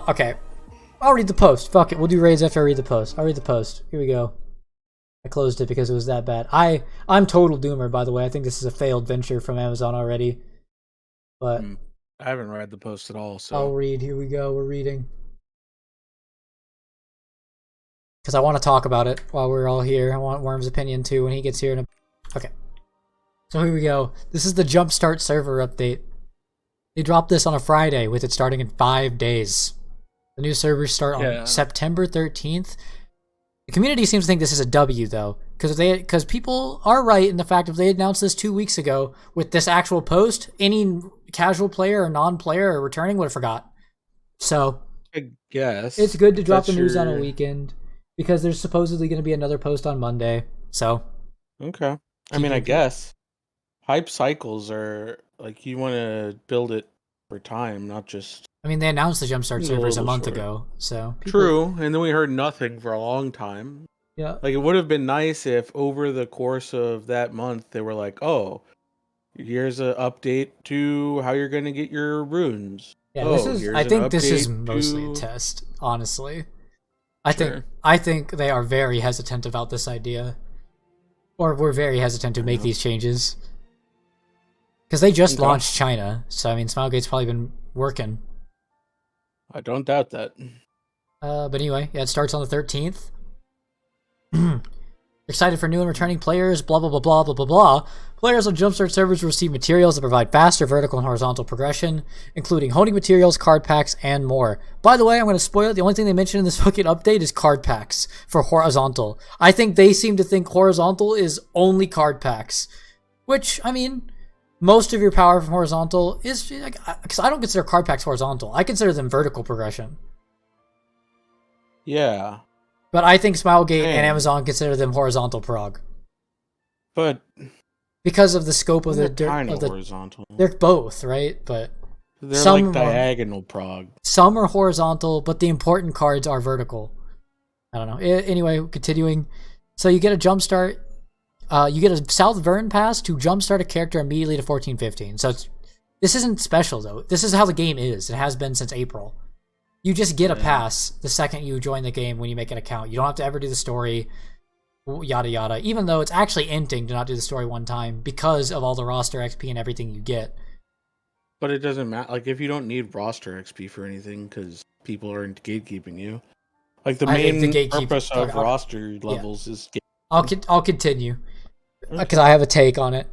Okay. I'll read the post. Fuck it. We'll do raids after I read the post. I'll read the post. Here we go. I closed it because it was that bad. I'm total doomer, by the way. I think this is a failed venture from Amazon already. But I haven't read the post at all, so I'll read. Here we go. We're reading. Because I want to talk about it while we're all here. I want Worm's opinion too when he gets here. Okay. So here we go. This is the Jumpstart server update. They dropped this on a Friday with it starting in 5 days. The new servers start on September 13th. The community seems to think this is a W though, because people are right in the fact if they announced this 2 weeks ago with this actual post, any casual player or non-player or returning would have forgot. So I guess it's good to drop the news on a weekend because there's supposedly going to be another post on Monday. So okay, I mean, I guess hype cycles are like you want to build it for time, not just. I mean, they announced the Jumpstart servers a month ago, so true. And then we heard nothing for a long time. Yeah, like it would have been nice if over the course of that month they were like, "Oh, here's an update to how you're going to get your runes." Yeah, this is. I think this is mostly a test, honestly. I think they are very hesitant about this idea, or we're very hesitant to make these changes because they just launched China. So I mean, Smilegate's probably been working. I don't doubt that. But anyway, yeah, it starts on the 13th. Excited for new and returning players, blah, blah, blah, blah, blah, blah, blah. Players on Jumpstart servers will receive materials that provide faster vertical and horizontal progression, including honing materials, card packs, and more. By the way, I'm going to spoil it. The only thing they mentioned in this fucking update is card packs for horizontal. I think they seem to think horizontal is only card packs, which, I mean, most of your power from horizontal is, because I don't consider card packs horizontal. I consider them vertical progression. Yeah. But I think Smilegate and Amazon consider them horizontal prog. But because of the scope of the horizontal. They're both, right? But they're like diagonal prog. Some are horizontal, but the important cards are vertical. I don't know. Anyway, continuing. So you get a Jumpstart. You get a South Vern pass to jumpstart a character immediately to 14-15. So this isn't special, though. This is how the game is. It has been since April. You just get a pass the second you join the game when you make an account. You don't have to ever do the story, yada yada, even though it's actually empting to not do the story one time because of all the roster XP and everything you get. But it doesn't matter. Like, if you don't need roster XP for anything because people aren't gatekeeping you. Like, the main purpose of roster levels is gatekeeping. I'll continue. Because I have a take on it.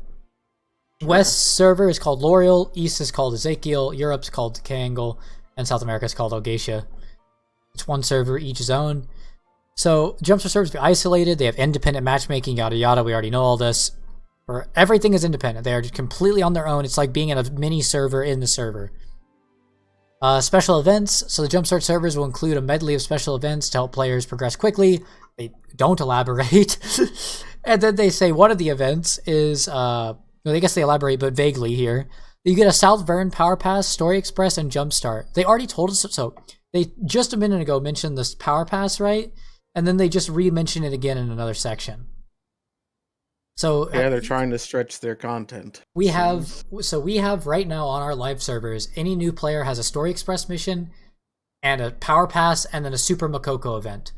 Sure. West server is called L'Oreal, East is called Ezekiel, Europe's called Triangle, and South America is called Algacia. It's one server, each zone. So Jumpstart servers be isolated, they have independent matchmaking, yada yada, we already know all this. Or everything is independent, they are just completely on their own. It's like being in a mini server in the server. Special events, so the Jumpstart servers will include a medley of special events to help players progress quickly. They don't elaborate. And then they say one of the events is, I guess they elaborate, but vaguely here. You get a South Vern Power Pass, Story Express, and Jumpstart. They already told us, so they just a minute ago mentioned this Power Pass, right? And then they just re-mention it again in another section. So yeah, they're trying to stretch their content. We have right now on our live servers, any new player has a Story Express mission and a Power Pass and then a Super Makoko event.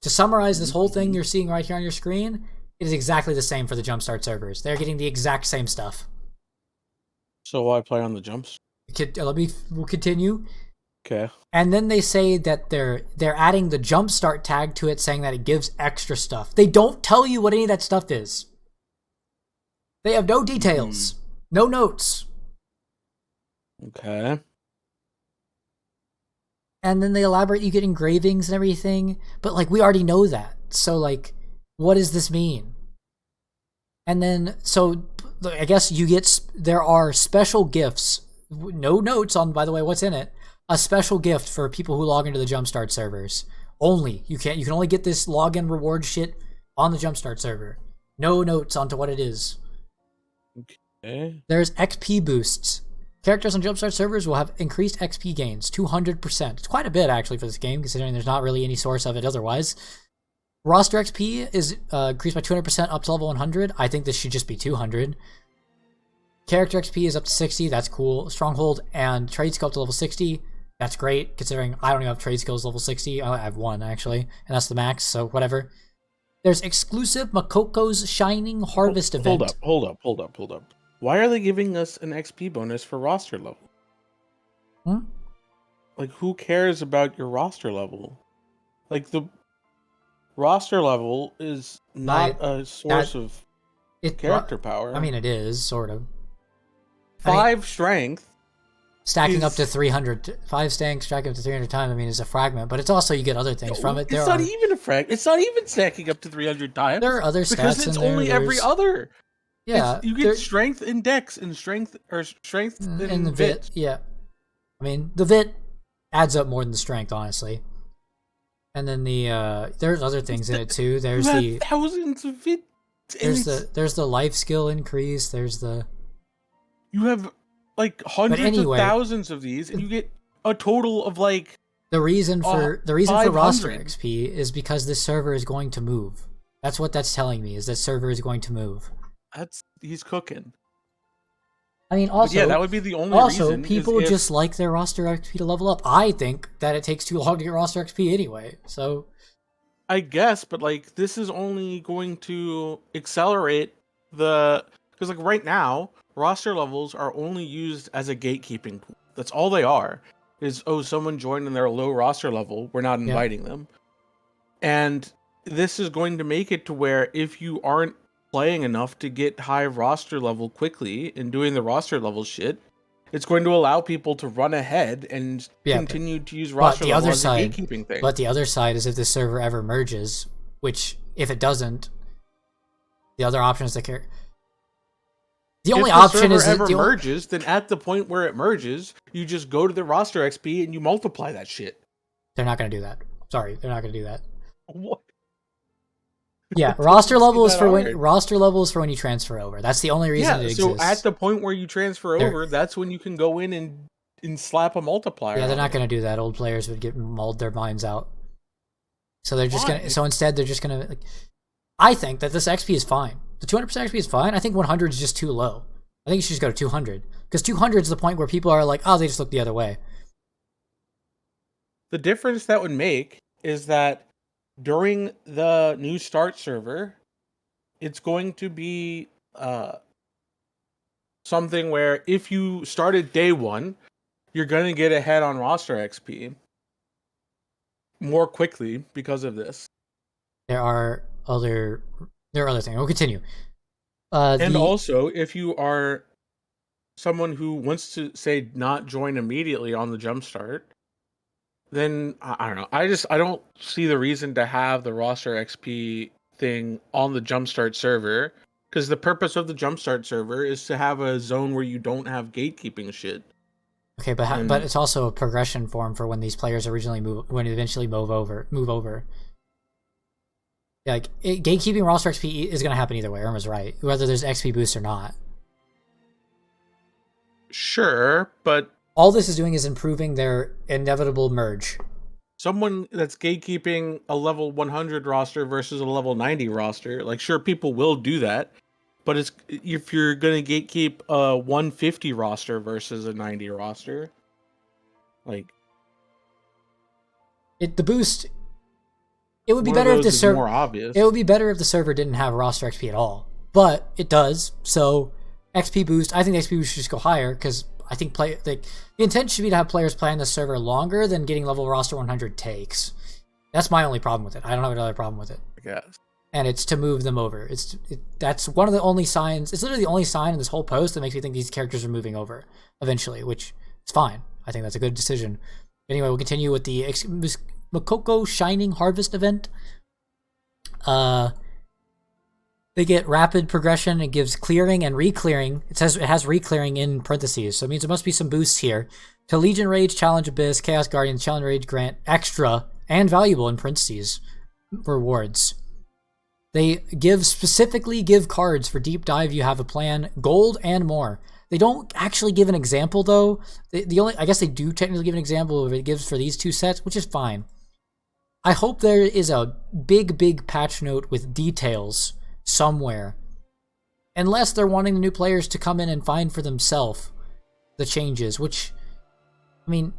To summarize this whole thing you're seeing right here on your screen, it is exactly the same for the Jumpstart servers. They're getting the exact same stuff. So why play on the Jumps? We'll continue. Okay. And then they say that they're adding the Jumpstart tag to it, saying that it gives extra stuff. They don't tell you what any of that stuff is. They have no details, no notes. Okay. And then they elaborate, you get engravings and everything, but like we already know that. So like, what does this mean? And then, so I guess there are special gifts, no notes on, by the way, what's in it. A special gift for people who log into the Jumpstart servers. Only. You can only get this login reward shit on the Jumpstart server. No notes onto what it is. Okay. There's XP boosts. Characters on Jumpstart servers will have increased XP gains, 200%. It's quite a bit, actually, for this game, considering there's not really any source of it otherwise. Roster XP is increased by 200% up to level 100. I think this should just be 200. Character XP is up to 60. That's cool. Stronghold and traits go up to level 60. That's great, considering I don't even have trade skills level 60. I have 1, actually, and that's the max, so whatever. There's exclusive Makoko's Shining Harvest event. Hold up. Why are they giving us an XP bonus for roster level? Like, who cares about your roster level? Like, the roster level is not a source of character power. I mean, it is, sort of. 5 strength. Stacking up to 300, 5 stacking up to 300 times, I mean, is a fragment, but it's also, you get other things from it. It's not even a fragment. It's not even stacking up to 300 times. There are other stats because it's only every other. Yeah. You get strength and dex and strength and the vit. Yeah. I mean, the vit adds up more than the strength, honestly. And then there's other things in it too. There's thousands of vit. There's the life skill increase. There's the. You have like hundreds of thousands of these, and you get a total of like. The reason for roster XP is because this server is going to move. That's what that's telling me. Is that server is going to move. He's cooking. I mean, also, yeah, that would be the only reason. Also, people just like their roster XP to level up. I think that it takes too long to get roster XP anyway, so... I guess, but, like, this is only going to accelerate the... Because, like, right now, roster levels are only used as a gatekeeping tool. That's all they are. Is, someone joined in their low roster level, we're not inviting them. And this is going to make it to where if you aren't playing enough to get high roster level quickly and doing the roster level shit, it's going to allow people to run ahead and continue to use roster level as a gatekeeping thing. But the other side is if the server ever merges, which if it doesn't, the other option is to the only option is if the server ever merges, then at the point where it merges, you just go to the roster XP and you multiply that shit. They're not going to do that. Sorry, they're not going to do that. What? Yeah, roster level is for when you transfer over. That's the only reason it exists. So at the point where you transfer over, that's when you can go in and slap a multiplier. Yeah, they're not going to do that. Old players would get mauled their minds out. So they're just going to. So instead, they're just going to. Like, I think that this XP is fine. The 200% XP is fine. I think 100 is just too low. I think you should just go to 200 because 200 is the point where people are like, they just look the other way. The difference that would make is that during the new start server, it's going to be something where if you started day 1, you're going to get ahead on roster XP more quickly because of this. There are other things. We'll continue. And also, if you are someone who wants to, say, not join immediately on the jumpstart, then I don't know. I don't see the reason to have the roster XP thing on the Jumpstart server, because the purpose of the Jumpstart server is to have a zone where you don't have gatekeeping shit. Okay, but it's also a progression form for when these players eventually move over. Like gatekeeping roster XP is going to happen either way. Irma's right, whether there's XP boost or not. Sure, but all this is doing is improving their inevitable merge. Someone that's gatekeeping a level 100 roster versus a level 90 roster, like, sure, people will do that, but it's if you're going to gatekeep a 150 roster versus a 90 roster, like, the boost. It would be better if the server more obvious. It would be better if the server didn't have roster XP at all, but it does. So XP boost. I think the XP boost should just go higher because I think the intent should be to have players play on the server longer than getting level roster 100 takes. That's my only problem with it. I don't have another problem with it. I guess. And it's to move them over. That's one of the only signs. It's literally the only sign in this whole post that makes me think these characters are moving over eventually, which is fine. I think that's a good decision. Anyway, we'll continue with the Makoko Shining Harvest event. They get rapid progression. It gives clearing and re-clearing. It says it has re-clearing in parentheses, so it means there must be some boosts here. To Legion Rage, Challenge Abyss, Chaos Guardians, Challenge Rage grant extra and valuable in parentheses rewards. They specifically give cards for deep dive. You have a plan, gold and more. They don't actually give an example though. I guess they do technically give an example of it gives for these two sets, which is fine. I hope there is a big patch note with details somewhere. Unless they're wanting the new players to come in and find for themselves the changes, which, I mean,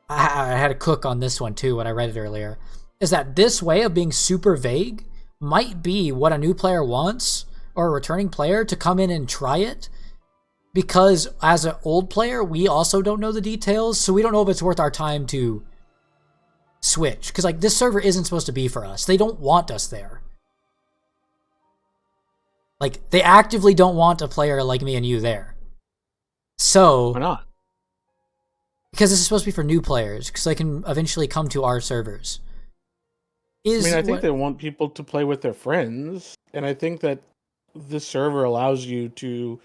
I had a cook on this one too when I read it earlier, is that this way of being super vague might be what a new player wants, or a returning player to come in and try it, because as an old player, we also don't know the details, so we don't know if it's worth our time to switch. Because like this server isn't supposed to be for us. They don't want us there. Like they actively don't want a player like me and you there. So Why not? because this is supposed to be for new players, because they can eventually come to our servers. I think they want people to play with their friends, and I think that this server allows you to,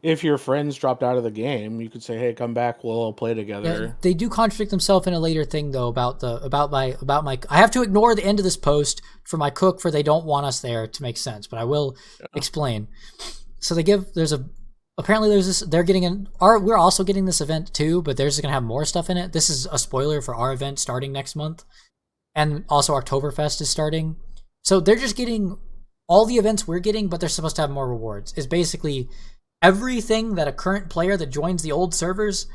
if your friends dropped out of the game, you could say, "Hey, come back. We'll all play together." Yeah, they do contradict themselves in a later thing though about my. I have to ignore the end of this post for my cook for they don't want us there to make sense, but I will explain. So apparently there's this, they're getting we're also getting this event too, but theirs is gonna have more stuff in it. This is a spoiler for our event starting next month, and also Oktoberfest is starting. So they're just getting all the events we're getting, but they're supposed to have more rewards. Is basically everything that a current player that joins the old servers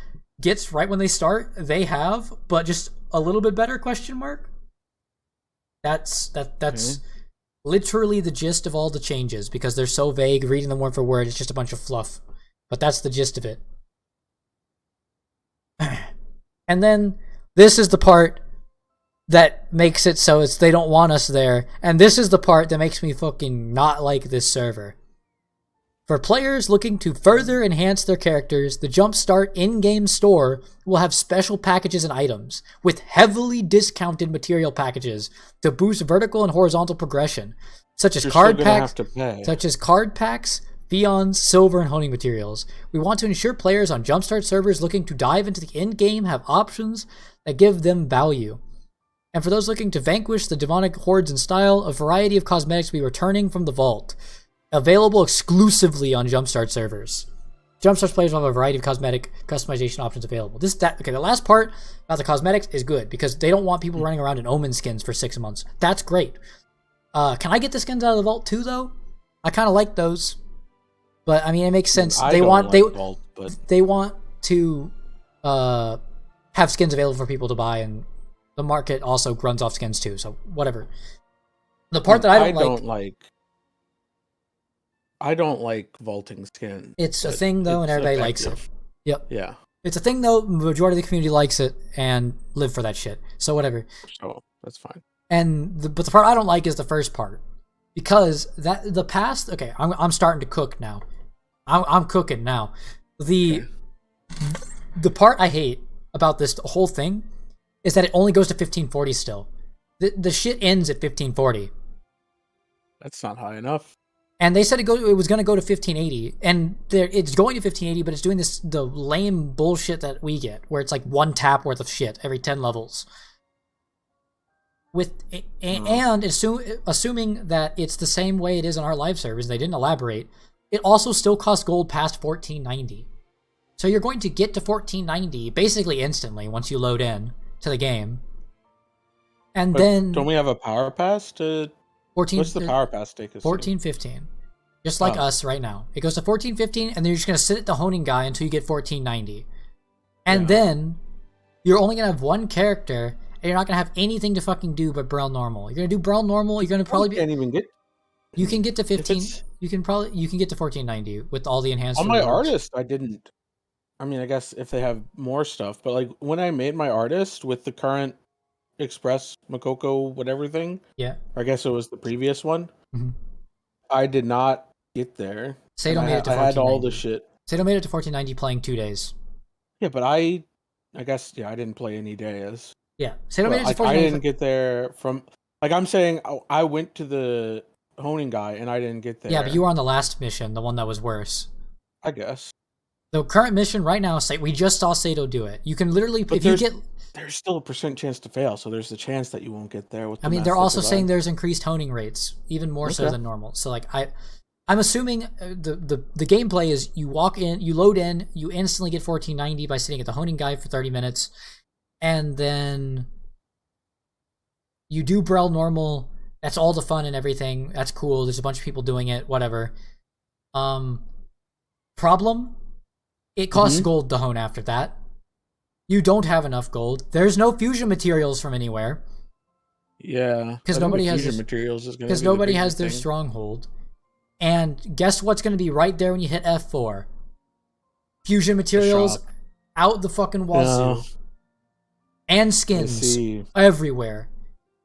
gets right when they start, they have, but just a little bit better, question mark. That's literally the gist of all the changes, because they're so vague, reading them word for word, it's just a bunch of fluff. But that's the gist of it. And then this is the part that makes it so they don't want us there, and this is the part that makes me fucking not like this server. For players looking to further enhance their characters, the Jumpstart in-game store will have special packages and items, with heavily discounted material packages to boost vertical and horizontal progression, such as card packs, Fions, silver, and honing materials. We want to ensure players on Jumpstart servers looking to dive into the in-game have options that give them value. And for those looking to vanquish the demonic hordes in style, a variety of cosmetics will be returning from the vault, available exclusively on Jumpstart servers. Jumpstart players will have a variety of cosmetic customization options available. The last part about the cosmetics is good, because they don't want people running around in Omen skins for 6 months. That's great. Can I get the skins out of the vault too, though? I kind of like those, but I mean, it makes sense. They want to have skins available for people to buy, and the market also runs off skins too. So whatever. The part that I don't like vaulting skin. It's a thing though, and everybody likes it. Yep. Yeah. It's a thing though. Majority of the community likes it and live for that shit. So whatever. Oh, that's fine. But the part I don't like is the first part, because the past. Okay, I'm starting to cook now. I'm cooking now. The part I hate about this whole thing is that it only goes to 1540 still. The shit ends at 1540. That's not high enough. And they said it was going to go to 1580, and it's going to 1580, but it's doing the lame bullshit that we get, where it's like one tap worth of shit every 10 levels. Assuming that it's the same way it is on our live servers, they didn't elaborate. It also still costs gold past 1490. So you're going to get to 1490 basically instantly once you load in to the game. But then don't we have a power pass to 14? What's the power pass take us? 1415. Just like us right now. It goes to 1415, and then you're just going to sit at the honing guy until you get 1490. And then you're only going to have one character, and you're not going to have anything to fucking do but Braille normal. You're going to do Braille normal, you're going to probably can't even get. You can get to 15. You can get to 1490 with all the enhanced. On my artist, I didn't. I mean, I guess if they have more stuff, but like when I made my artist with the current Express Makoko whatever thing, or I guess it was the previous one. Mm-hmm. I did not get there. Sato made it to 1490. I had all the shit. Sato made it to 1490 playing 2 days. Yeah, but I guess I didn't play any days. Yeah, Sato made it to 1490. I didn't get there from. Like I'm saying, I went to the honing guy and I didn't get there. Yeah, but you were on the last mission, the one that was worse. I guess. The current mission right now, we just saw Sato do it. You can literally, but there's still a % chance to fail, so there's a chance that you won't get there. They're also saying there's increased honing rates, even more so than normal. So like I'm assuming the gameplay is you walk in, you load in, you instantly get 1490 by sitting at the honing guy for 30 minutes, and then you do Braille normal. That's all the fun and everything. That's cool. There's a bunch of people doing it. Whatever. Problem. It costs gold to hone after that. You don't have enough gold. There's no fusion materials from anywhere. Yeah, Because nobody has fusion materials is going to because be nobody the has their thing. stronghold. And guess what's going to be right there when you hit F4? Fusion The materials shop. out the fucking Yeah, wazoo. And I skins see. everywhere.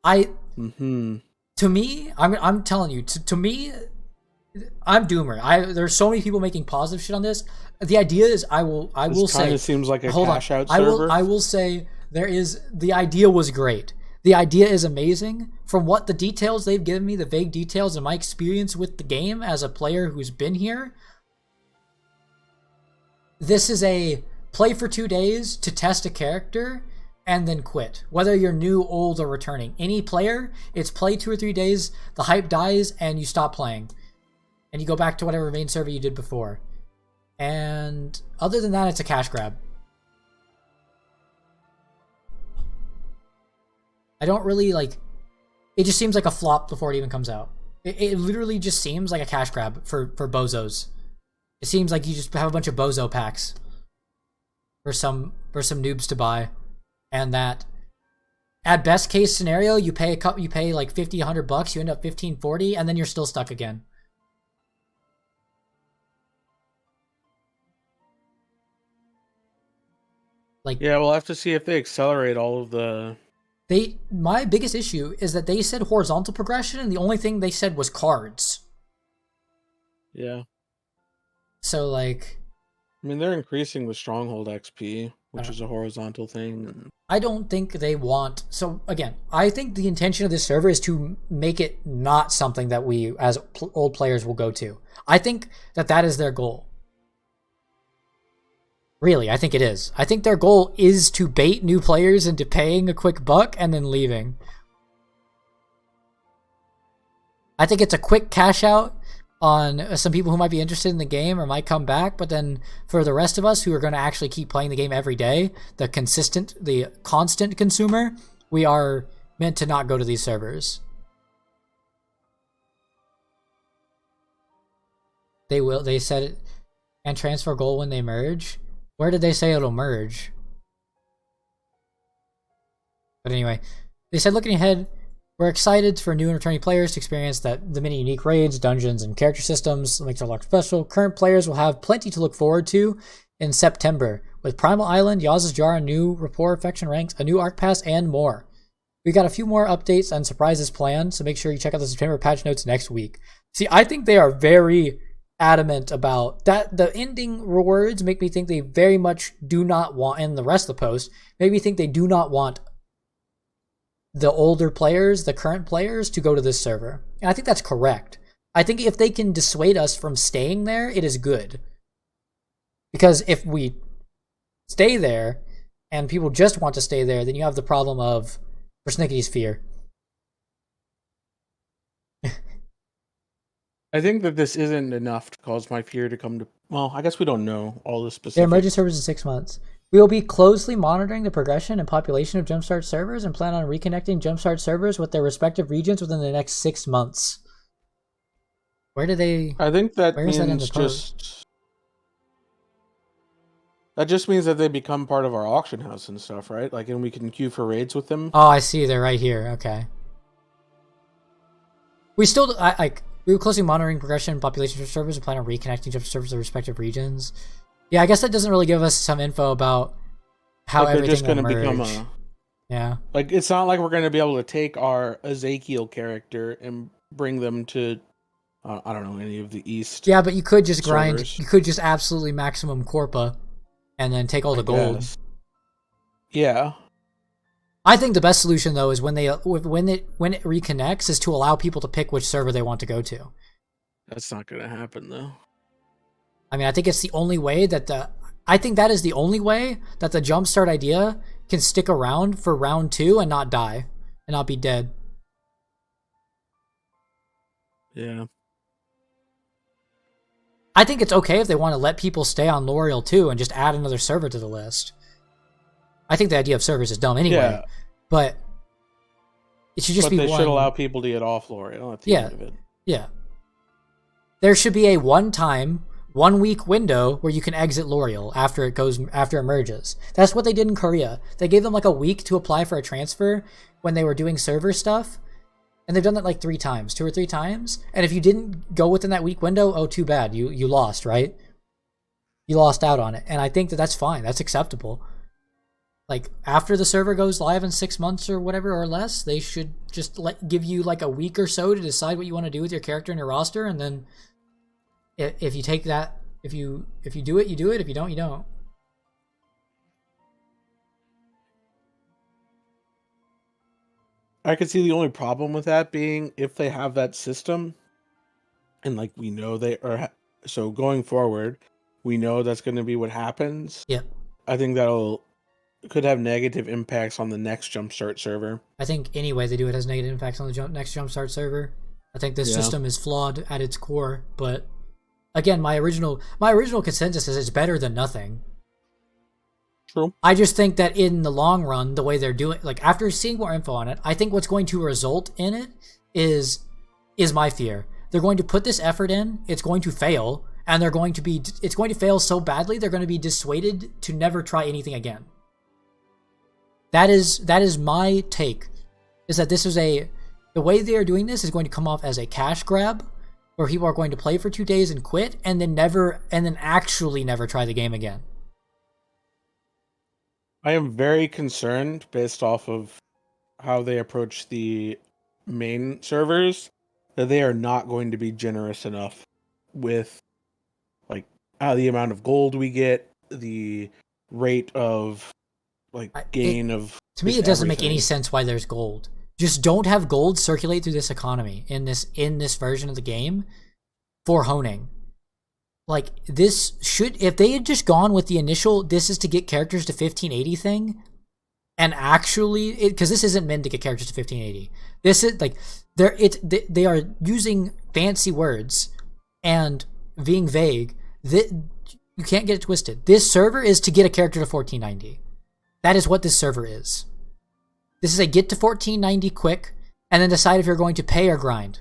Mm-hmm. To me, I'm telling you, to me, I'm doomer. There's so many people making positive shit on this. The idea is I will This kind say, of seems like a hold on. cash out server. I will say the idea was great. The idea is amazing. From what the details they've given me, the vague details and my experience with the game as a player who's been here, this is a play for 2 days to test a character and then quit. Whether you're new, old, or returning. Any player, it's play 2 or 3 days, the hype dies, and you stop playing. And you go back to whatever main server you did before. And other than that, it's a cash grab. I don't really like... It just seems like a flop before it even comes out. It literally just seems like a cash grab for bozos. It seems like you just have a bunch of bozo packs for some noobs to buy, and that at best case scenario you pay like 50 100 bucks, you end up 15 40, and then you're still stuck again. Like, Yeah, we'll have to see if they accelerate all of the... my biggest issue is that they said horizontal progression, and the only thing they said was cards. Yeah. So, like... I mean, they're increasing the stronghold XP, which is a horizontal thing. I don't think they want... So, again, I think the intention of this server is to make it not something that we, as old players, will go to. I think that is their goal. Really, I think it is. I think their goal is to bait new players into paying a quick buck and then leaving. I think it's a quick cash out on some people who might be interested in the game or might come back, but then for the rest of us who are going to actually keep playing the game every day, the constant consumer, we are meant to not go to these servers. They said it, and transfer goal when they merge. Where did they say it'll merge? But anyway, they said looking ahead, we're excited for new and returning players to experience the many unique raids, dungeons, and character systems that makes our lock special. Current players will have plenty to look forward to in September, with Primal Island, Yaz's Jar, a new rapport faction ranks, a new arc pass, and more. We got a few more updates and surprises planned, so make sure you check out the September patch notes next week. See, I think they are very adamant about that. The ending rewards make me think they very much do not want, and the rest of the post make me think they do not want the older players, the current players, to go to this server. And I think that's correct. I think if they can dissuade us from staying there, it is good. Because if we stay there and people just want to stay there, then you have the problem of persnickety's fear. I think that this isn't enough to cause my fear to come to... Well, I guess we don't know all the specifics. They're merging servers in 6 months. We will be closely monitoring the progression and population of Jumpstart servers and plan on reconnecting Jumpstart servers with their respective regions within the next 6 months. Where do they... I think that where is that in means the post? That just means that they become part of our auction house and stuff, right? Like, and we can queue for raids with them. Oh, I see. They're right here. Okay. We still... we were closely monitoring progression and population of servers and plan on reconnecting Jumpstart servers to their respective regions. Yeah, I guess that doesn't really give us some info about how like everything just will gonna merge. become a... Yeah. Like, it's not like we're going to be able to take our Ezekiel character and bring them to, I don't know, any of the East. Yeah, but you could just grind. servers. You could just absolutely maximum Corpa and then take all the gold. Guess. Yeah. I think the best solution though is when it reconnects is to allow people to pick which server they want to go to. That's not going to happen though. I mean, I think it's the only way I think that is the only way that the Jumpstart idea can stick around for round 2 and not die and not be dead. Yeah. I think it's okay if they want to let people stay on L'Oreal too and just add another server to the list. I think the idea of servers is dumb anyway, Yeah. but it should just be they one. should allow people to get off L'Oreal at the end of it. Yeah. There should be a one-time 1 week window where you can exit L'Oreal after it merges. That's what they did in Korea. They gave them like a week to apply for a transfer when they were doing server stuff. And they've done that like 3 times, 2 or 3 times. And if you didn't go within that week window, oh, too bad. You lost, right? You lost out on it. And I think that that's fine. That's acceptable. Like, after the server goes live in 6 months or whatever or less, they should just give you like a week or so to decide what you want to do with your character and your roster. And then if you take that, if you do it, you do it. If you don't, you don't. I could see the only problem with that being if they have that system, and like we know they are, so going forward, we know that's going to be what happens. Yep. I think could have negative impacts on the next Jumpstart server. I think anyway they do it has negative impacts on the next Jumpstart server. I think this system is flawed at its core, but again, my original consensus is it's better than nothing. True. I just think that in the long run, the way they're doing, like after seeing more info on it, I think what's going to result in it is my fear. They're going to put this effort in, it's going to fail, and it's going to fail so badly they're going to be dissuaded to never try anything again. That is my take. Is that the way they are doing this is going to come off as a cash grab, where people are going to play for 2 days and quit, and then actually never try the game again. I am very concerned based off of how they approach the main servers that they are not going to be generous enough with like the amount of gold we get, the rate of gain of. To me, it doesn't make any sense why there's gold. Just don't have gold circulate through this economy in this version of the game for honing. Like, this should, if they had just gone with the initial, this is to get characters to 1580 thing, and actually, because this isn't meant to get characters to 1580. This is, like, they are using fancy words and being vague. You can't get it twisted. This server is to get a character to 1490. That is what this server is. This is a get to 1490 quick, and then decide if you're going to pay or grind.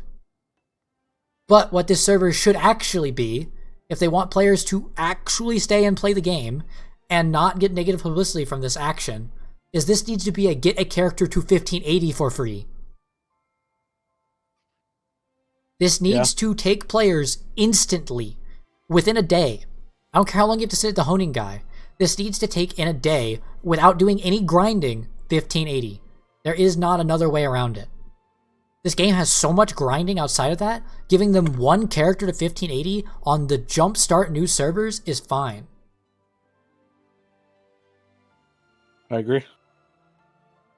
But what this server should actually be, if they want players to actually stay and play the game and not get negative publicity from this action, is this needs to be a get a character to 1580 for free. This needs to take players instantly, within a day. I don't care how long you have to sit at the honing guy. This needs to take in a day, without doing any grinding, 1580. There is not another way around it. This game has so much grinding outside of that, giving them one character to 1580 on the Jumpstart new servers is fine. I agree.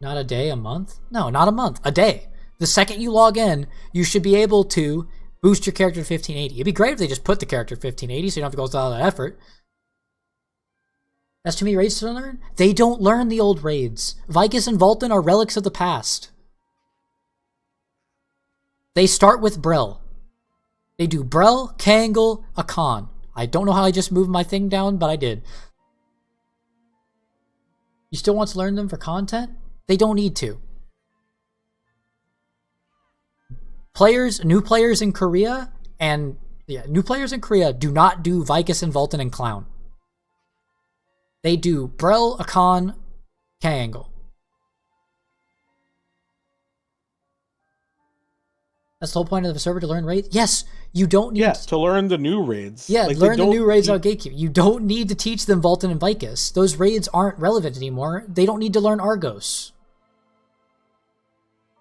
Not a day, a month? No, not a month, a day. The second you log in, you should be able to boost your character to 1580. It'd be great if they just put the character to 1580 so you don't have to go through all that effort. That's too many raids to learn? They don't learn the old raids. Vicus and Vulcan are relics of the past. They start with Brel. They do Brel, Kangol, Akan. I don't know how I just moved my thing down, but I did. You still want to learn them for content? They don't need to. New players in Korea, do not do Vicus and Vulcan and Clown. They do Brel, Akan, Kangol. That's the whole point of the server, to learn raids? Yes, you don't need to learn the new raids. Yeah, learn the new raids on Gatekeep. You don't need to teach them Vulcan and Vicus. Those raids aren't relevant anymore. They don't need to learn Argos.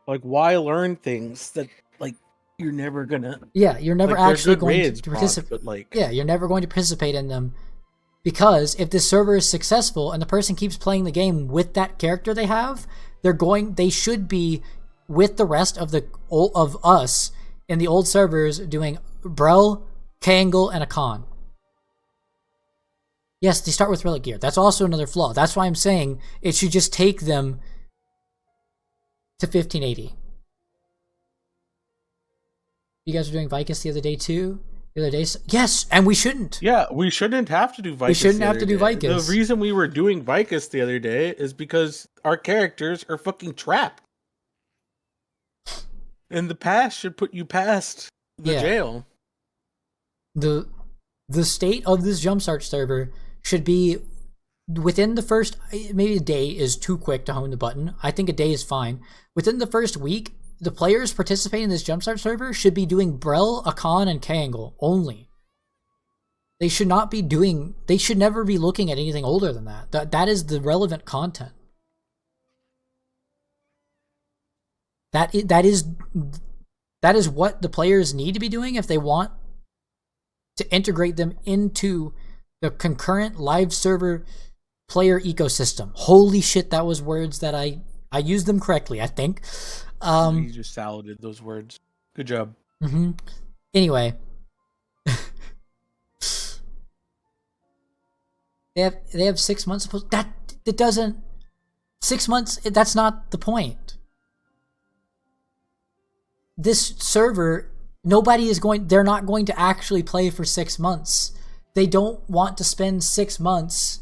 Like, why learn things that, like, you're never gonna... Yeah, you're never actually going to participate. You're never going to participate in them. Because if this server is successful and the person keeps playing the game with that character they have, they should be with the rest of us in the old servers doing Brel, Kangol, and Akan. Yes, they start with relic gear. That's also another flaw. That's why I'm saying it should just take them to 1580. You guys were doing Vicus the other day too? The other day? Yes, and we shouldn't. Yeah, we shouldn't have to do Vicus. We shouldn't have to do Vicus. The reason we were doing Vicus the other day is because our characters are fucking trapped. And the pass should put you past the jail. the state of this Jumpstart server should be within the first, maybe a day is too quick to hone the button. I think a day is fine. Within the first week, the players participating in this Jumpstart server should be doing Brel, Akan, and Kangle only. They should not be doing, they should never be looking at anything older than that. That is the relevant content. That is what the players need to be doing if they want to integrate them into the concurrent live server player ecosystem. Holy shit, that was words that I used them correctly, I think. You just saladed those words. Good job. Anyway. They have 6 months. That doesn't. 6 months. That's not the point. This server, they're not going to actually play for 6 months. They don't want to spend 6 months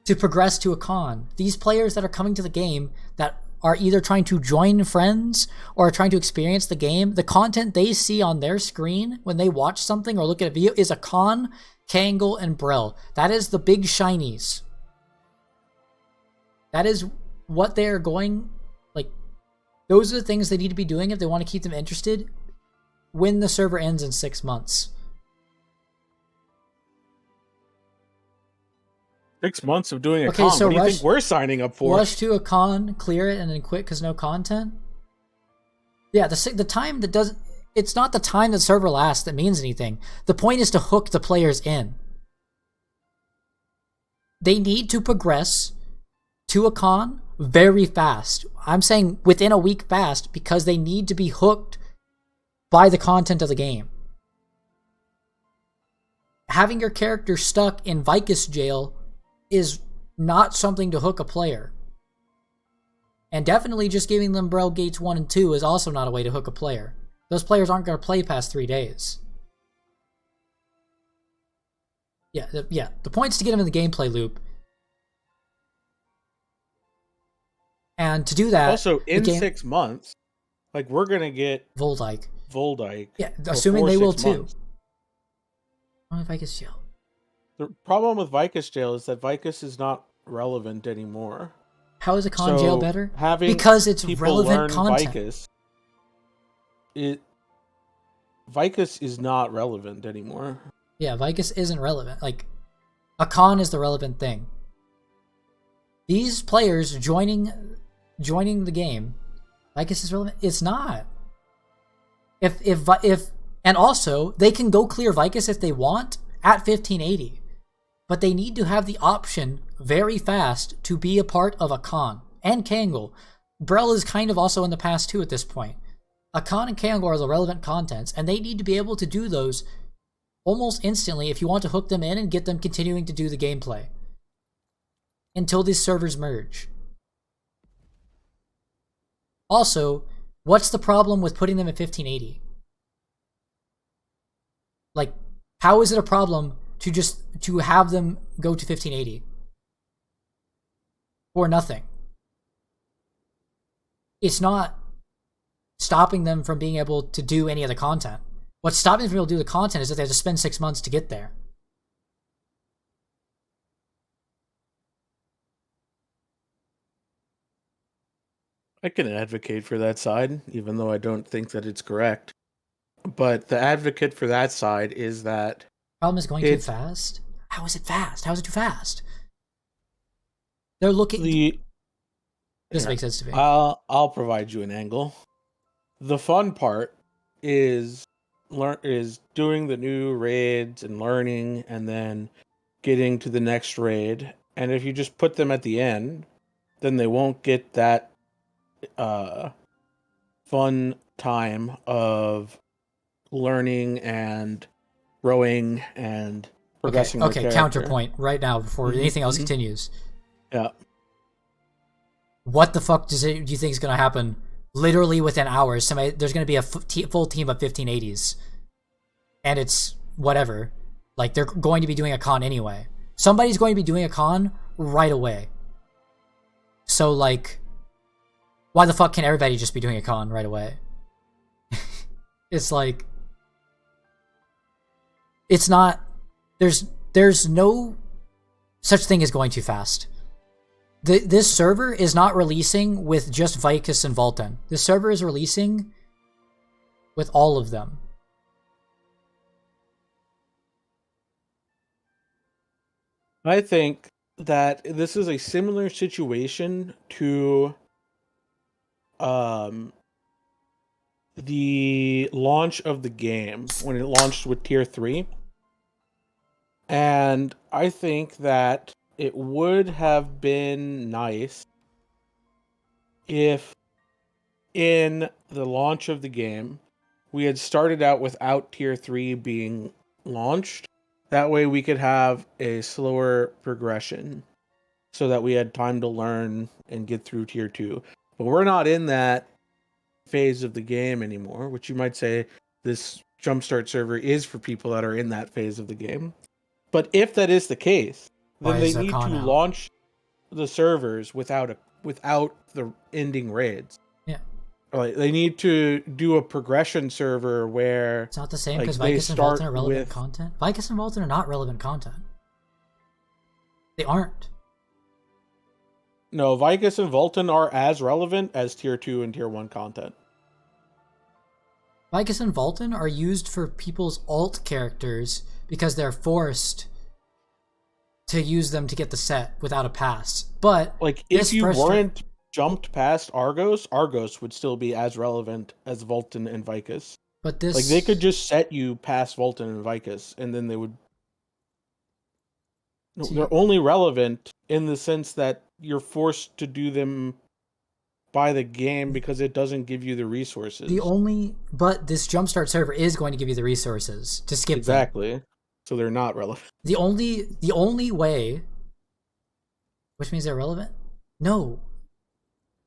to progress to a con. These players that are coming to the game that are either trying to join friends or trying to experience the game, the content they see on their screen when they watch something or look at a video is Akan, Kangle, and Brel. That is the big shinies. That is what they're going, like, those are the things they need to be doing if they want to keep them interested when the server ends in 6 months. 6 months of doing a con. So what do you think we're signing up for? Rush to a con, clear it, and then quit because no content? Yeah, the time that doesn't... It's not the time that server lasts that means anything. The point is to hook the players in. They need to progress to a con very fast. I'm saying within a week fast because they need to be hooked by the content of the game. Having your character stuck in Vicus jail is not something to hook a player. And definitely just giving them Brel Gates 1 and 2 is also not a way to hook a player. Those players aren't going to play past 3 days. Yeah. The point is to get them in the gameplay loop. And to do that... Also, in 6 months, like, we're going to get... Voldyke. Yeah, assuming they will too. Vicus jail. The problem with Vicus jail is that Vicus is not relevant anymore. How is a con jail better? Because it's relevant content. Vicus is not relevant anymore. Yeah, Vicus isn't relevant. Like, a con is the relevant thing. These players joining the game, Vicus is relevant. It's not. And also they can go clear Vicus if they want at 1580, but they need to have the option very fast to be a part of a con and Kangle. Brel is kind of also in the past too at this point. Akan and Kangle are the relevant contents, and they need to be able to do those almost instantly if you want to hook them in and get them continuing to do the gameplay until these servers merge. Also, what's the problem with putting them at 1580? Like, how is it a problem to have them go to 1580 for nothing? It's not stopping them from being able to do any of the content. What's stopping them from being able to do the content is that they have to spend 6 months to get there. I can advocate for that side, even though I don't think that it's correct. But the advocate for that side is that... Problem is going too fast? How is it fast? How is it too fast? They're looking... Doesn't make sense to me. I'll provide you an angle. The fun part is doing the new raids and learning and then getting to the next raid. And if you just put them at the end, then they won't get that fun time of learning and growing and progressing. Okay, counterpoint right now before anything else continues. Yeah. What the fuck do you think is going to happen literally within hours? There's going to be a full team of 1580s. And it's whatever. Like, they're going to be doing a con anyway. Somebody's going to be doing a con right away. So, like, why the fuck can everybody just be doing a con right away? It's like... It's not There's no such thing as going too fast. This server is not releasing with just Vicus and Vulcan. This server is releasing with all of them. I think that this is a similar situation to the launch of the game when it launched with Tier 3. And I think that it would have been nice if in the launch of the game we had started out without Tier 3 being launched. That way we could have a slower progression so that we had time to learn and get through Tier 2. But we're not in that phase of the game anymore, which you might say this Jumpstart server is for people that are in that phase of the game. But if that is the case, then they need to launch the servers without the ending raids. Yeah. Like they need to do a progression server where it's not the same because Vicus and Vulcan are relevant content. Vicus and Vulcan are not relevant content. They aren't. No, Vicus and Vulcan are as relevant as Tier 2 and Tier 1 content. Vicus and Vulcan are used for people's alt characters because they're forced to use them to get the set without a pass. But like if you weren't jumped past Argos would still be as relevant as Vulcan and Vicus. But this, like, they could just set you past Vulcan and Vicus, and then they would. No, they're only relevant in the sense that you're forced to do them by the game because it doesn't give you the resources. But this Jumpstart server is going to give you the resources to skip exactly. them. So they're not relevant. The only way, which means they're relevant? No.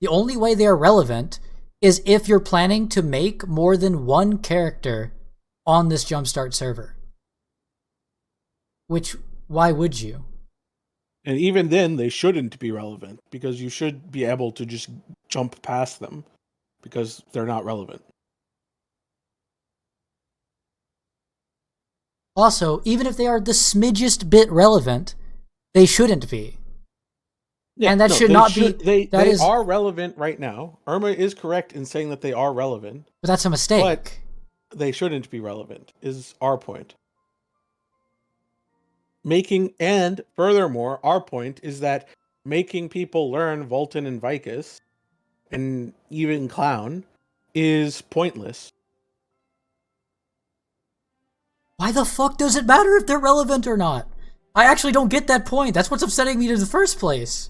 The only way they are relevant is if you're planning to make more than one character on this Jumpstart server. Which, why would you? And even then, they shouldn't be relevant because you should be able to just jump past them because they're not relevant. Also, even if they are the smidgest bit relevant, they shouldn't be. Yeah, and that should not be... They are relevant right now. Irma is correct in saying that they are relevant. But that's a mistake. But they shouldn't be relevant, is our point. And furthermore, our point is that making people learn Vulcan and Vicus, and even Clown, is pointless. Why the fuck does it matter if they're relevant or not? I actually don't get that point. That's what's upsetting me in the first place.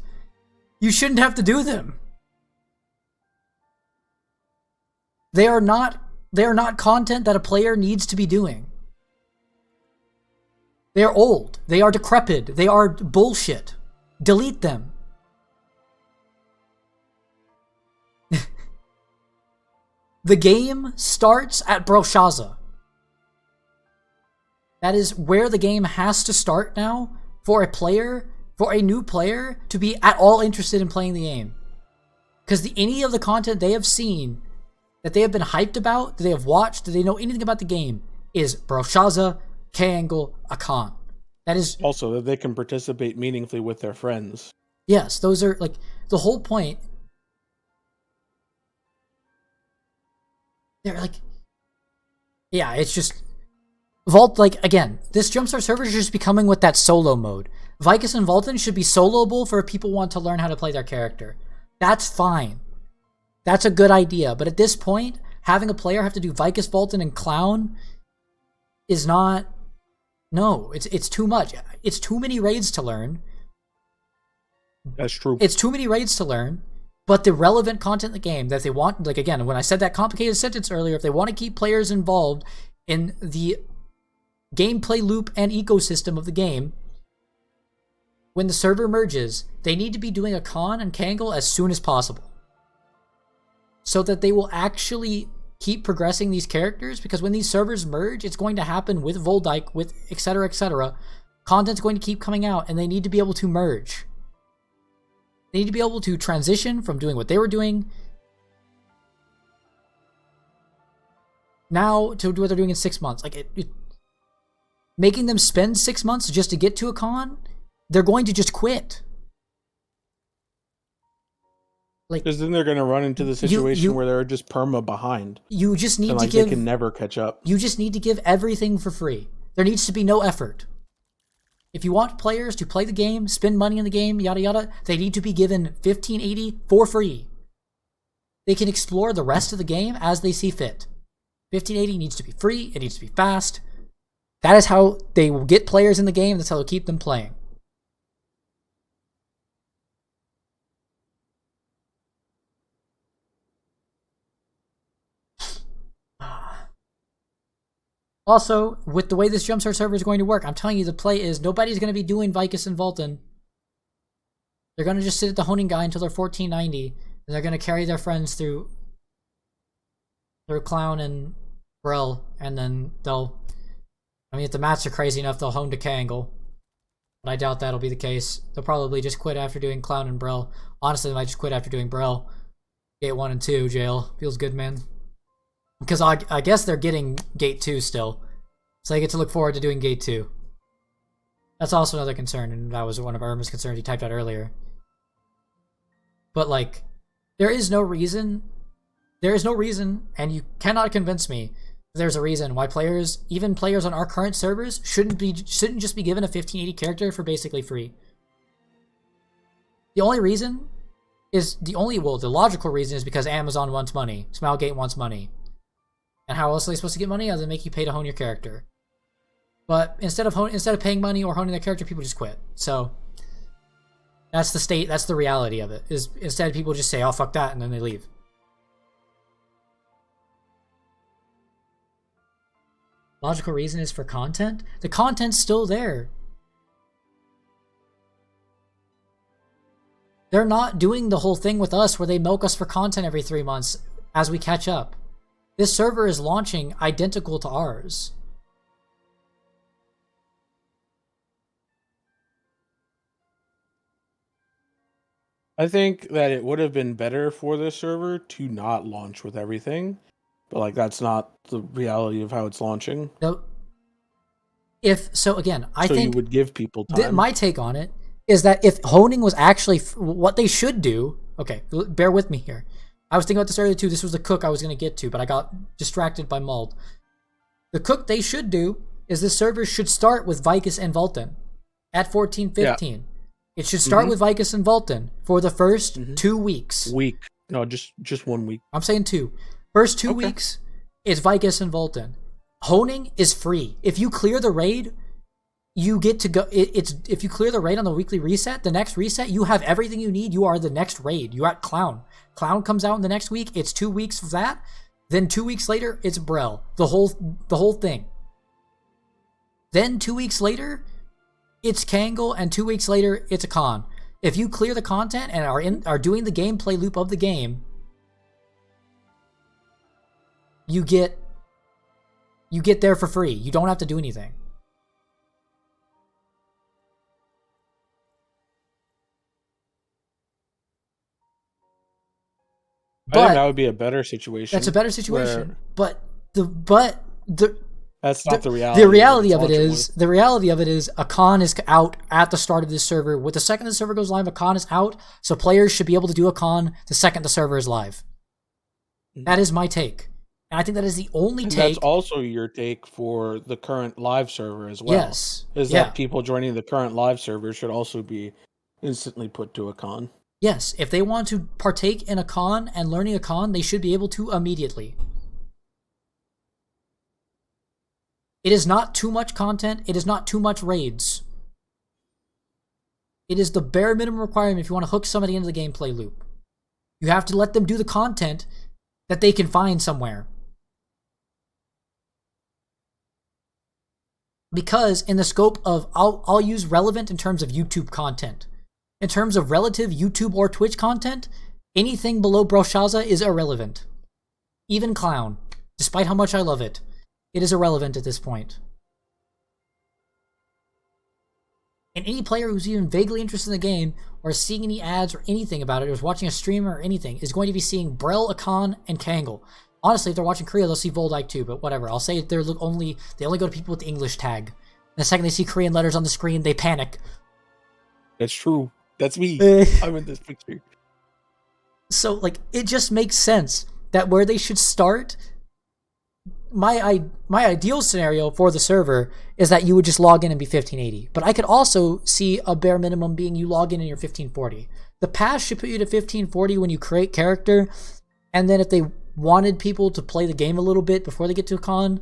You shouldn't have to do them. They are not content that a player needs to be doing. They are old. They are decrepit. They are bullshit. Delete them. The game starts at Broshaza. That is where the game has to start now for a new player to be at all interested in playing the game. Because any of the content they have seen, that they have been hyped about, that they have watched, that they know anything about the game, is Broshaza, K-Angle, Akan. That is... Also, that they can participate meaningfully with their friends. Yes, those are, like, the whole point. They're like... Yeah, it's just... again, this Jumpstart server is just becoming with that solo mode. Vicus and Vulcan should be soloable for people who want to learn how to play their character. That's fine. That's a good idea. But at this point, having a player have to do Vicus, Vulcan, and Clown is not... No, it's too much. It's too many raids to learn. That's true. It's too many raids to learn. But the relevant content in the game that they want... Like, again, when I said that complicated sentence earlier, if they want to keep players involved in the gameplay loop and ecosystem of the game, when the server merges, they need to be doing Akan and Kangle as soon as possible. So that they will actually keep progressing these characters, because when these servers merge, it's going to happen with Voldyke, with etc, etc. Content's going to keep coming out, and they need to be able to merge. They need to be able to transition from doing what they were doing now to what they're doing in 6 months. Like, making them spend 6 months just to get to a con, they're going to just quit. Like, because then they're going to run into the situation where they're just perma behind. You just need to give. They can never catch up. You just need to give everything for free. There needs to be no effort. If you want players to play the game, spend money in the game, yada yada, they need to be given 1580 for free. They can explore the rest of the game as they see fit. 1580 needs to be free. It needs to be fast. That is how they will get players in the game. That's how they'll keep them playing. Also, with the way this Jumpstart server is going to work, I'm telling you, the play is nobody's going to be doing Vicus and Vulcan. They're going to just sit at the honing guy until they're 1490, and they're going to carry their friends through Clown and Brel, and then they'll... I mean, if the mats are crazy enough, they'll hone to Kangle. But I doubt that'll be the case. They'll probably just quit after doing Clown and Brel. Honestly, they might just quit after doing Brel. Gate 1 and 2, jail. Feels good, man. Because I guess they're getting Gate 2 still. So they get to look forward to doing Gate 2. That's also another concern, and that was one of Irma's concerns he typed out earlier. But, like, there is no reason, and you cannot convince me there's a reason why players, even players on our current servers, shouldn't just be given a 1580 character for basically free. The only reason is, the logical reason is because Amazon wants money. Smilegate wants money. And how else are they supposed to get money other than make you pay to hone your character? But instead of paying money or honing their character, people just quit. So that's the reality of it. Is instead people just say, "Oh, fuck that," and then they leave. Logical reason is for content? The content's still there. They're not doing the whole thing with us where they milk us for content every 3 months as we catch up. This server is launching identical to ours. I think that it would have been better for this server to not launch with everything, but like that's not the reality of how it's launching. No. I think you would give people time. My take on it is that if honing was actually what they should do, okay, bear with me here. I was thinking about this earlier too. This was the cook I was going to get to, but I got distracted by Mald. The cook they should do is this server should start with Vicus and Vulcan at 1415. Yeah. It should start with Vicus and Vulcan for the first 2 weeks. No, just 1 week. I'm saying 2. First 2 weeks is Vicus and Vulcan. Honing is free. If you clear the raid, you get to go. If you clear the raid on the weekly reset, the next reset, you have everything you need. You are the next raid. You're at Clown. Clown comes out in the next week. It's 2 weeks of that. Then 2 weeks later, it's Brel. The whole thing. Then 2 weeks later, it's Kangle, and 2 weeks later, it's a con. If you clear the content and are doing the gameplay loop of the game, you get there for free. You don't have to do anything. I think that would be a better situation. That's a better situation. But that's not the reality. The reality of it is a con is out at the start of this server. With the second the server goes live, a con is out. So players should be able to do a con the second the server is live. That is my take. And I think that is the only take. That's also your take for the current live server as well. Yes. That people joining the current live server should also be instantly put to a con. Yes. If they want to partake in a con and learning a con, they should be able to immediately. It is not too much content. It is not too much raids. It is the bare minimum requirement if you want to hook somebody into the gameplay loop. You have to let them do the content that they can find somewhere. Because in the scope of, I'll use relevant in terms of YouTube content. In terms of relative YouTube or Twitch content, anything below Broshaza is irrelevant. Even Clown, despite how much I love it. It is irrelevant at this point. And any player who's even vaguely interested in the game, or seeing any ads or anything about it, or is watching a streamer or anything, is going to be seeing Brel, Akan, and Kangle. Honestly, if they're watching Korea, they'll see Voldyke too, but whatever. I'll say they only go to people with the English tag. The second they see Korean letters on the screen, they panic. That's true. That's me. I'm in this picture. So, like, it just makes sense that where they should start. My ideal scenario for the server is that you would just log in and be 1580. But I could also see a bare minimum being you log in and you're 1540. The pass should put you to 1540 when you create character, and then if they wanted people to play the game a little bit before they get to a con,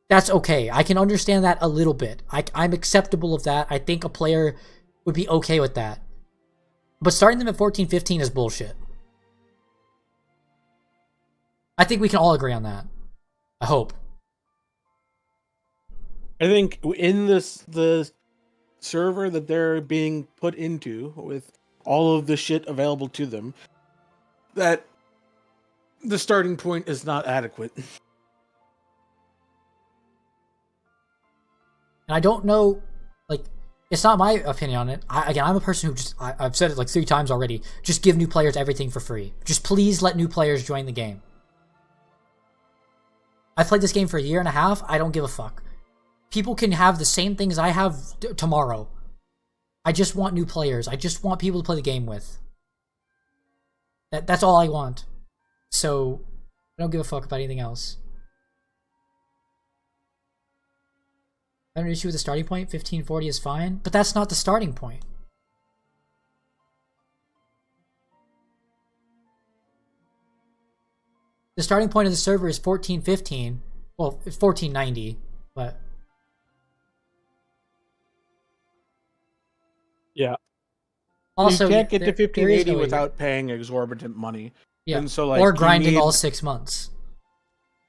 that's okay. I can understand that a little bit. I'm acceptable of that. I think a player would be okay with that. But starting them at 1415 is bullshit. I think we can all agree on that. I hope. I think in the server that they're being put into with all of the shit available to them, that the starting point is not adequate. And I don't know, like, it's not my opinion on it. I'm a person who just, I've said it like 3 times already, just give new players everything for free. Just please let new players join the game. I've played this game for a year and a half. I don't give a fuck. People can have the same things I have tomorrow. I just want new players. I just want people to play the game with. That's all I want. So, I don't give a fuck about anything else. I have an issue with the starting point. 1540 is fine, but that's not the starting point. The starting point of the server is 1415. Well, it's 1490, but Yeah. Also, you can't get to there is 1580 no way without paying exorbitant money. Yeah, and so, like, or grinding all 6 months.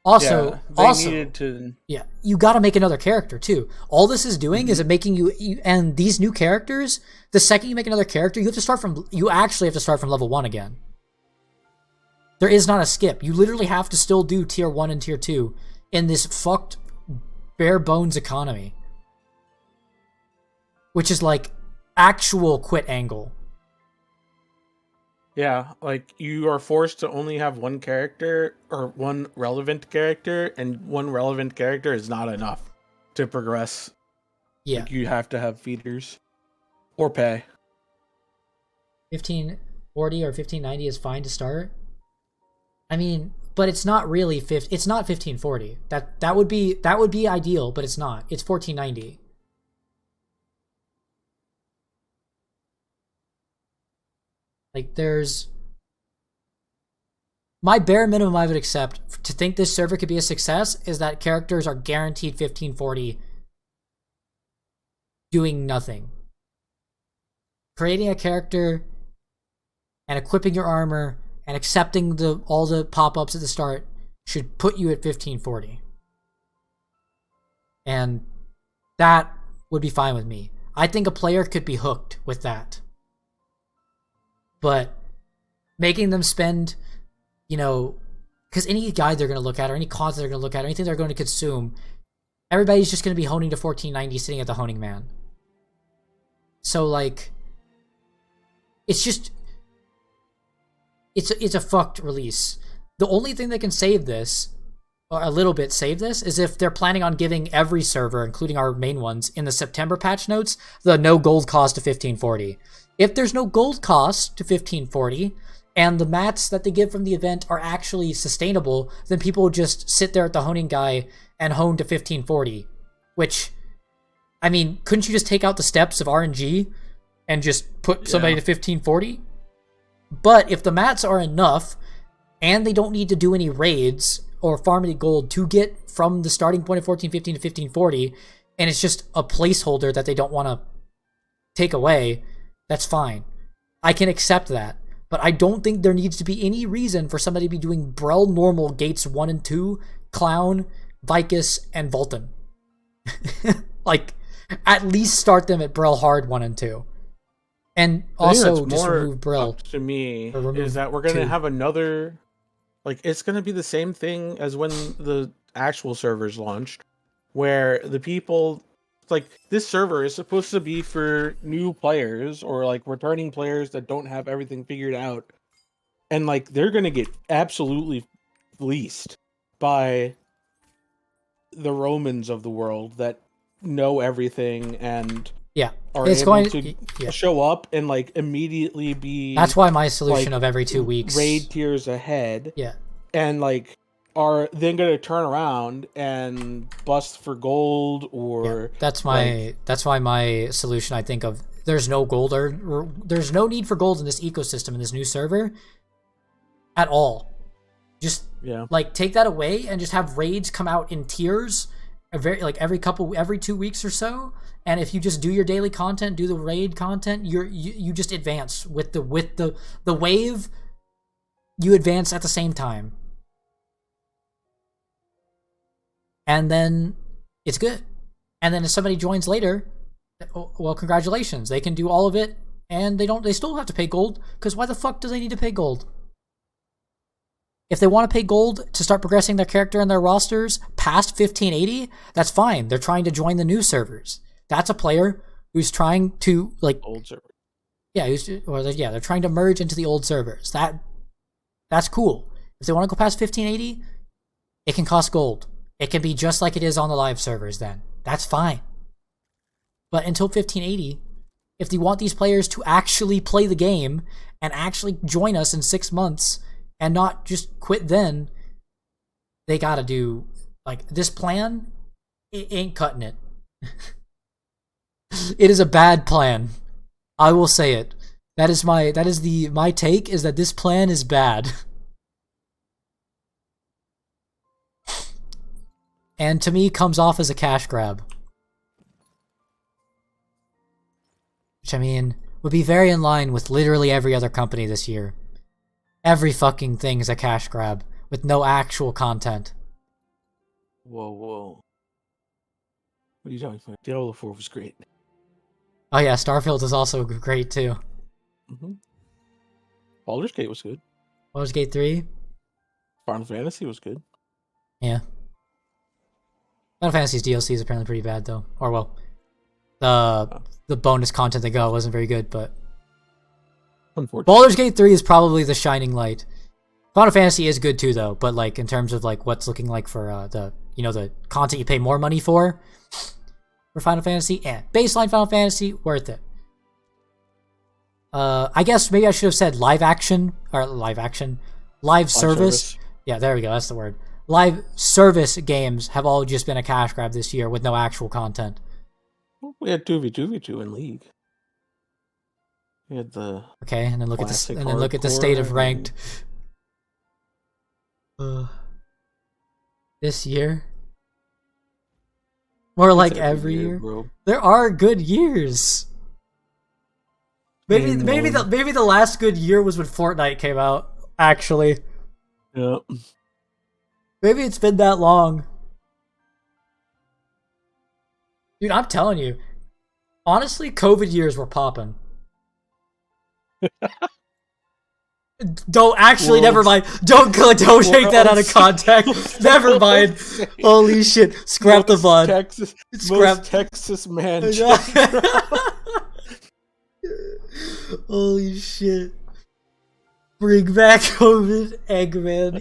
Also, needed to. Yeah, you got to make another character too. All this is doing is it making you, and these new characters. The second you make another character, you have to start from. You actually have to start from level 1 again. There is not a skip. You literally have to still do tier 1 and tier 2 in this fucked bare bones economy, which is like actual quit angle. Yeah, like, you are forced to only have one character or one relevant character, and one relevant character is not enough to progress. Yeah, Like, you have to have feeders or pay. 1540 or 1590 is fine to start. I mean, but it's not really it's not 1540. That would be ideal, but it's not. It's 1490. Like, there's my bare minimum I would accept to think this server could be a success is that characters are guaranteed 1540 doing nothing. Creating a character and equipping your armor and accepting all the pop-ups at the start should put you at 1540. And that would be fine with me. I think a player could be hooked with that. But making them spend, because any guide they're going to look at, or any content they're going to look at, or anything they're going to consume, everybody's just going to be honing to 1490 sitting at the honing man. So, like, it's just, it's a fucked release. The only thing that can save this, or a little bit save this, is if they're planning on giving every server, including our main ones, in the September patch notes, the no gold cost to 1540. If there's no gold cost to 1540, and the mats that they give from the event are actually sustainable, then people will just sit there at the honing guy and hone to 1540. Which, I mean, couldn't you just take out the steps of RNG and just put somebody to 1540? But if the mats are enough, and they don't need to do any raids or farm any gold to get from the starting point of 1415 to 1540, and it's just a placeholder that they don't want to take away, that's fine. I can accept that. But I don't think there needs to be any reason for somebody to be doing Brel normal gates 1 and 2, Clown, Vicus, and Vulcan. Like, at least start them at Brel hard 1 and 2. And also just remove Brel. To me, is that we're going to have another, like, it's going to be the same thing as when the actual servers launched, where the people, like, this server is supposed to be for new players or, like, returning players that don't have everything figured out, and, like, they're gonna get absolutely fleeced by the Romans of the world that know everything and Yeah, are it's able going to yeah. show up and like immediately be That's why my solution like, of every 2 weeks. raid tiers ahead. Yeah. And like are then gonna turn around and bust for gold or That's like, why my solution, I think, of there's no gold or there's no need for gold in this ecosystem in this new server at all. Just like take that away and just have raids come out in tiers every 2 weeks or so. And if you just do your daily content, do the raid content, you just advance with the wave. You advance at the same time, and then it's good. And then if somebody joins later, well, congratulations, they can do all of it, and they still have to pay gold, because why the fuck do they need to pay gold? If they want to pay gold to start progressing their character and their rosters past 1580, that's fine. They're trying to join the new servers. That's a player who's trying to like old server. Yeah, they're trying to merge into the old servers. That's cool. If they want to go past 1580, it can cost gold. It can be just like it is on the live servers then. That's fine. But until 1580, if they want these players to actually play the game and actually join us in 6 months and not just quit then, they gotta do, like, this plan, it ain't cutting it. It is a bad plan. I will say it. My take is that this plan is bad. And to me comes off as a cash grab. Which, I mean, would be very in line with literally every other company this year. Every fucking thing is a cash grab with no actual content. Whoa. What are you talking about? Diablo 4 was great. Oh yeah, Starfield is also great too. Mm-hmm. Baldur's Gate was good. Baldur's Gate 3? Final Fantasy was good. Yeah. Final Fantasy's DLC is apparently pretty bad though. Or well, the bonus content they got wasn't very good, but unfortunately. Baldur's Gate 3 is probably the shining light. Final Fantasy is good too though, but like in terms of like what's looking like for the content you pay more money for Final Fantasy, baseline Final Fantasy, worth it. I guess maybe I should have said live service. Yeah, there we go, that's the word. Live service games have all just been a cash grab this year with no actual content. We had 2v2v2 in League. We had the and then look at the state of ranked. This year, more like every year. Bro. There are good years. Maybe the last good year was when Fortnite came out. Actually, yeah. Maybe it's been that long. Dude, I'm telling you. Honestly, COVID years were popping. Never mind. Don't take that out of context. Never mind. Holy shit. Scrap the VOD. Texas man. Holy shit. Bring back COVID, Eggman.